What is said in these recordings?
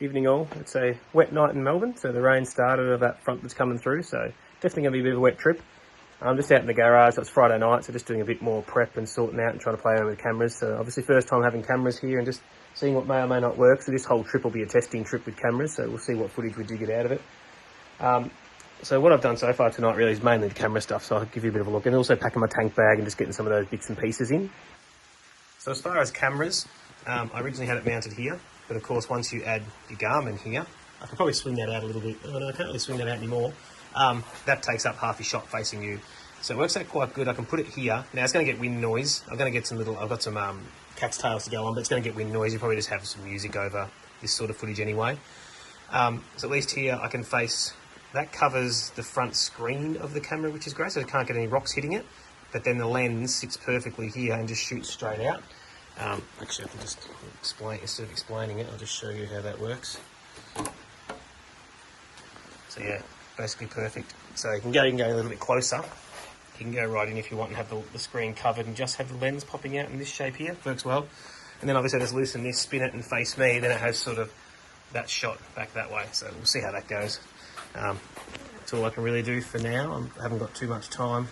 Evening all. It's a wet night in Melbourne, so the rain started of that front that's coming through, so definitely going to be a bit of a wet trip. I'm just out in the garage, so it's Friday night, so just doing a bit more prep and sorting out and trying to play over with cameras. So obviously first time having cameras here and just seeing what may or may not work. So this whole trip will be a testing trip with cameras, so we'll see what footage we do get out of it. So what I've done so far tonight really is mainly the camera stuff, so I'll give you a bit of a look. And also packing my tank bag and just getting some of those bits and pieces in. So as far as cameras, I originally had it mounted here. But of course, once you add your Garmin here, I can probably swing that out a little bit. Oh, no, I can't really swing that out anymore. That takes up half your shot facing you. So it works out quite good. I can put it here. Now it's going to get wind noise. I'm going to get some I've got some cat's tails to go on, but it's going to get wind noise. You probably just have some music over this sort of footage anyway. So at least here I can face, that covers the front screen of the camera, which is great. So I can't get any rocks hitting it. But then the lens sits perfectly here and just shoots straight out. Actually, I can just explain, instead of explaining it, I'll just show you how that works. So yeah, basically perfect. So you can go a little bit closer. You can go right in if you want and have the screen covered and just have the lens popping out in this shape here. Works well. And then obviously just loosen this, spin it and face me, then it has sort of that shot back that way. So we'll see how that goes. That's all I can really do for now. I haven't got too much time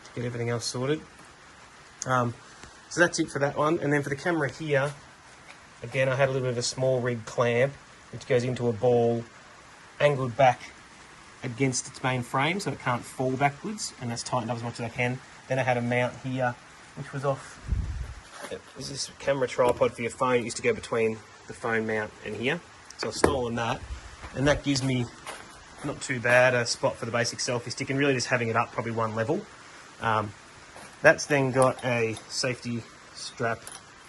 to get everything else sorted. So that's it for that one. And then for the camera here, again, I had a little bit of a small rig clamp, which goes into a ball angled back against its main frame, so it can't fall backwards, and that's tightened up as much as I can. Then I had a mount here, which was off. It was this camera tripod for your phone. It used to go between the phone mount and here. So I've stolen that, and that gives me not too bad a spot for the basic selfie stick, and really just having it up probably one level. That's then got a safety strap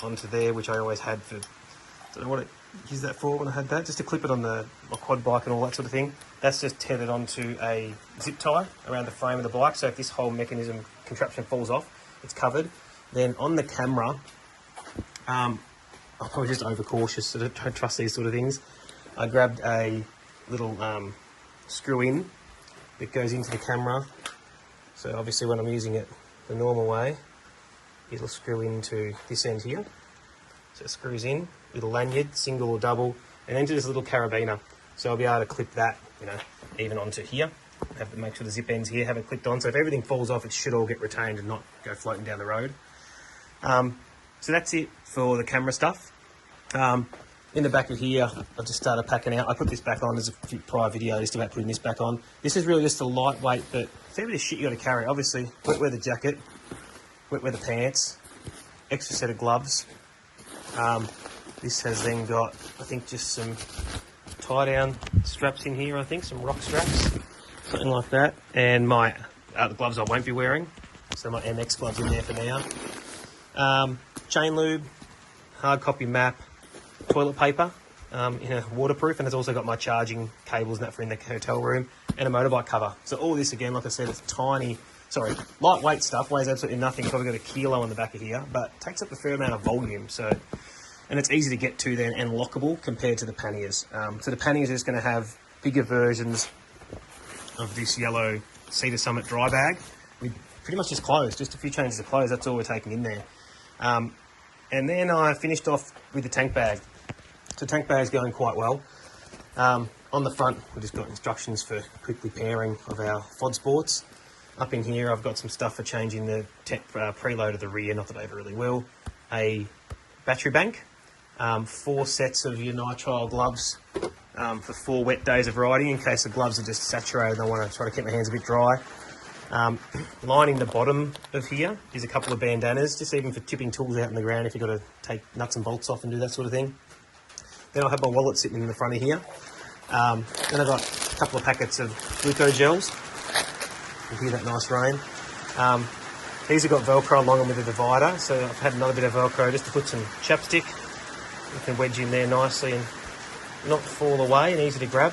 onto there, which I always had for, I don't know what it used that for when I had that, just to clip it on my quad bike and all that sort of thing. That's just tethered onto a zip tie around the frame of the bike, so if this whole mechanism contraption falls off, it's covered. Then on the camera, I'm probably just overcautious, so don't trust these sort of things. I grabbed a little screw in that goes into the camera, so obviously when I'm using it the normal way, it'll screw into this end here. So it screws in, little lanyard, single or double, and into this little carabiner. So I'll be able to clip that, even onto here. Make sure the zip ends here, have it clipped on. So if everything falls off, it should all get retained and not go floating down the road. So that's it for the camera stuff. In the back of here, I just started packing out. I put this back on. There's a prior video just about putting this back on. This is really just a lightweight, but fair bit of shit you got to carry. Obviously, wet weather jacket, wet weather pants, extra set of gloves. This has then got, I think, just some tie-down straps in here. I think some rock straps, something like that. And my the gloves I won't be wearing, so my MX gloves in there for now. Chain lube, hard copy map, toilet paper, waterproof, and it's also got my charging cables and that for in the hotel room, and a motorbike cover. So all this, again, like I said, it's lightweight stuff, weighs absolutely nothing. Probably got a kilo on the back of here, but takes up a fair amount of volume. So, and it's easy to get to then and lockable compared to the panniers. So the panniers are just going to have bigger versions of this yellow Cedar Summit dry bag with pretty much just clothes, just a few changes of clothes. That's all we're taking in there. And then I finished off with the tank bag. So tank bag's going quite well. On the front, we've just got instructions for quickly pairing of our FOD Sports. Up in here, I've got some stuff for changing the preload of the rear, not that I ever really will. A battery bank, 4 sets of your nitrile gloves for 4 wet days of riding in case the gloves are just saturated and I want to try to keep my hands a bit dry. Lining the bottom of here is a couple of bandanas, just even for tipping tools out on the ground if you've got to take nuts and bolts off and do that sort of thing. Then I'll have my wallet sitting in the front of here. Then I've got a couple of packets of glucose gels. You hear that nice rain. These have got Velcro along them with a divider, so I've had another bit of Velcro just to put some chapstick. You can wedge in there nicely and not fall away and easy to grab.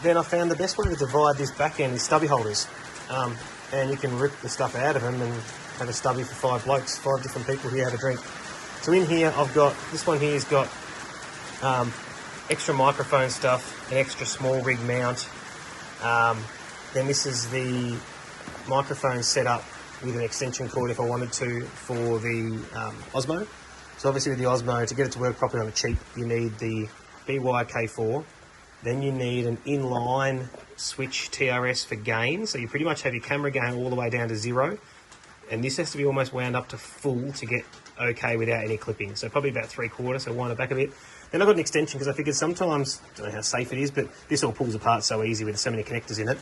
Then I found the best way to divide this back end is stubby holders. And you can rip the stuff out of them and have a stubby for 5 blokes, 5 different people here have a drink. So in here I've got, this one here has got extra microphone stuff, an extra small rig mount. Then this is the microphone set up with an extension cord if I wanted to for the Osmo. So obviously with the Osmo, to get it to work properly on a cheap, you need the BYK4. Then you need an inline switch TRS for gain. So you pretty much have your camera gain all the way down to 0. And this has to be almost wound up to full to get okay without any clipping. So probably about 3/4, so wind it back a bit. Then I've got an extension because I figured sometimes, I don't know how safe it is, but this all pulls apart so easy with so many connectors in it.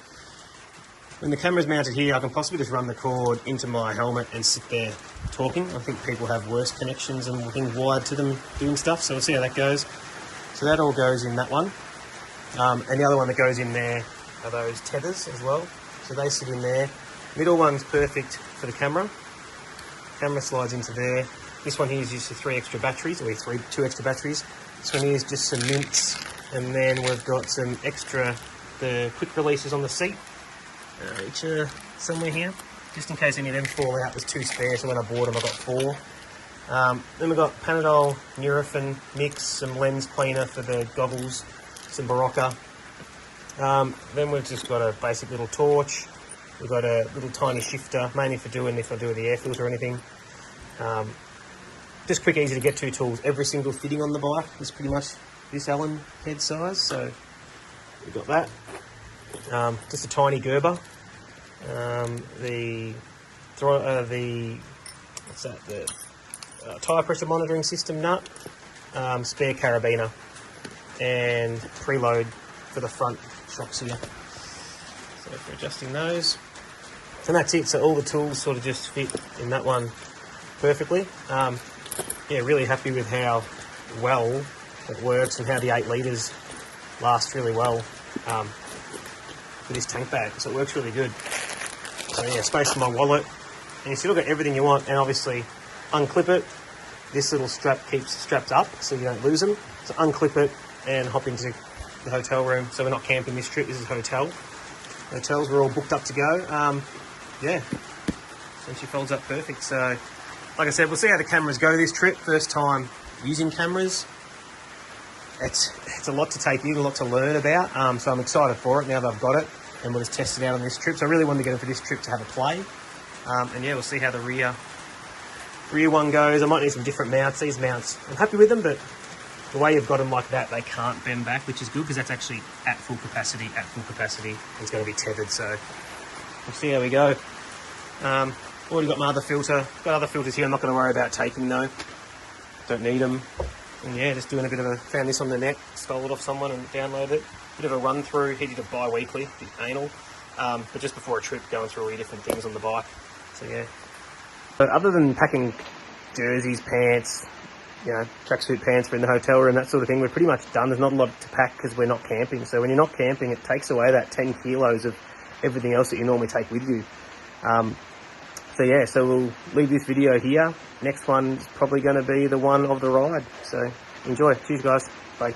When the camera's mounted here, I can possibly just run the cord into my helmet and sit there talking. I think people have worse connections and things wired to them doing stuff, so we'll see how that goes. So that all goes in that one. And the other one that goes in there are those tethers as well. So they sit in there. Middle one's perfect for the camera. Camera slides into there. This one here is used for 3 extra batteries, or 2 extra batteries. This one here is just some mints. And then we've got some extra, the quick releases on the seat. Which are somewhere here, just in case any of them fall out. There's 2 spare, so when I bought them I got 4. Then we've got Panadol, Nurofen mix, some lens cleaner for the goggles, some Barocca. Then we've just got a basic little torch. We've got a little tiny shifter, mainly for doing if I do the air filter or anything. Just quick, easy to get to tools. Every single fitting on the bike is pretty much this Allen head size, so we've got that. Just a tiny Gerber. The tyre pressure monitoring system nut, spare carabiner, and preload for the front shocks here. So for adjusting those, and that's it. So all the tools sort of just fit in that one perfectly. Yeah, really happy with how well it works and how the 8 litres last really well with this tank bag. So it works really good. So yeah, space for my wallet, and you still got everything you want. And obviously, unclip it. This little strap keeps strapped up so you don't lose them. So unclip it and hop into the hotel room. So we're not camping this trip. This is a hotel. Hotels were all booked up to go. Yeah, so she folds up perfect. So, like I said, we'll see how the cameras go this trip. First time using cameras. It's a lot to take in, a lot to learn about. So I'm excited for it now that I've got it, and we'll just test it out on this trip. So I really wanted to get it for this trip to have a play. And yeah, we'll see how the rear one goes. I might need some different mounts. These mounts, I'm happy with them, but the way you've got them like that, they can't bend back, which is good because that's actually at full capacity. It's going to be tethered, so we'll see how we go. Already got my other filter. Got other filters here I'm not going to worry about taking though. Don't need them. And yeah, just doing a bit of found this on the net, stole it off someone and downloaded it. Bit of a run through, he did it bi-weekly, bit anal. But just before a trip, going through all your different things on the bike. So yeah. But other than packing jerseys, pants, you know, tracksuit pants for in the hotel room, that sort of thing, we're pretty much done. There's not a lot to pack because we're not camping. So when you're not camping, it takes away that 10 kilos of everything else that you normally take with you. So yeah, so we'll leave this video here. Next one's probably going to be the one of the ride. So enjoy. Cheers guys. Bye.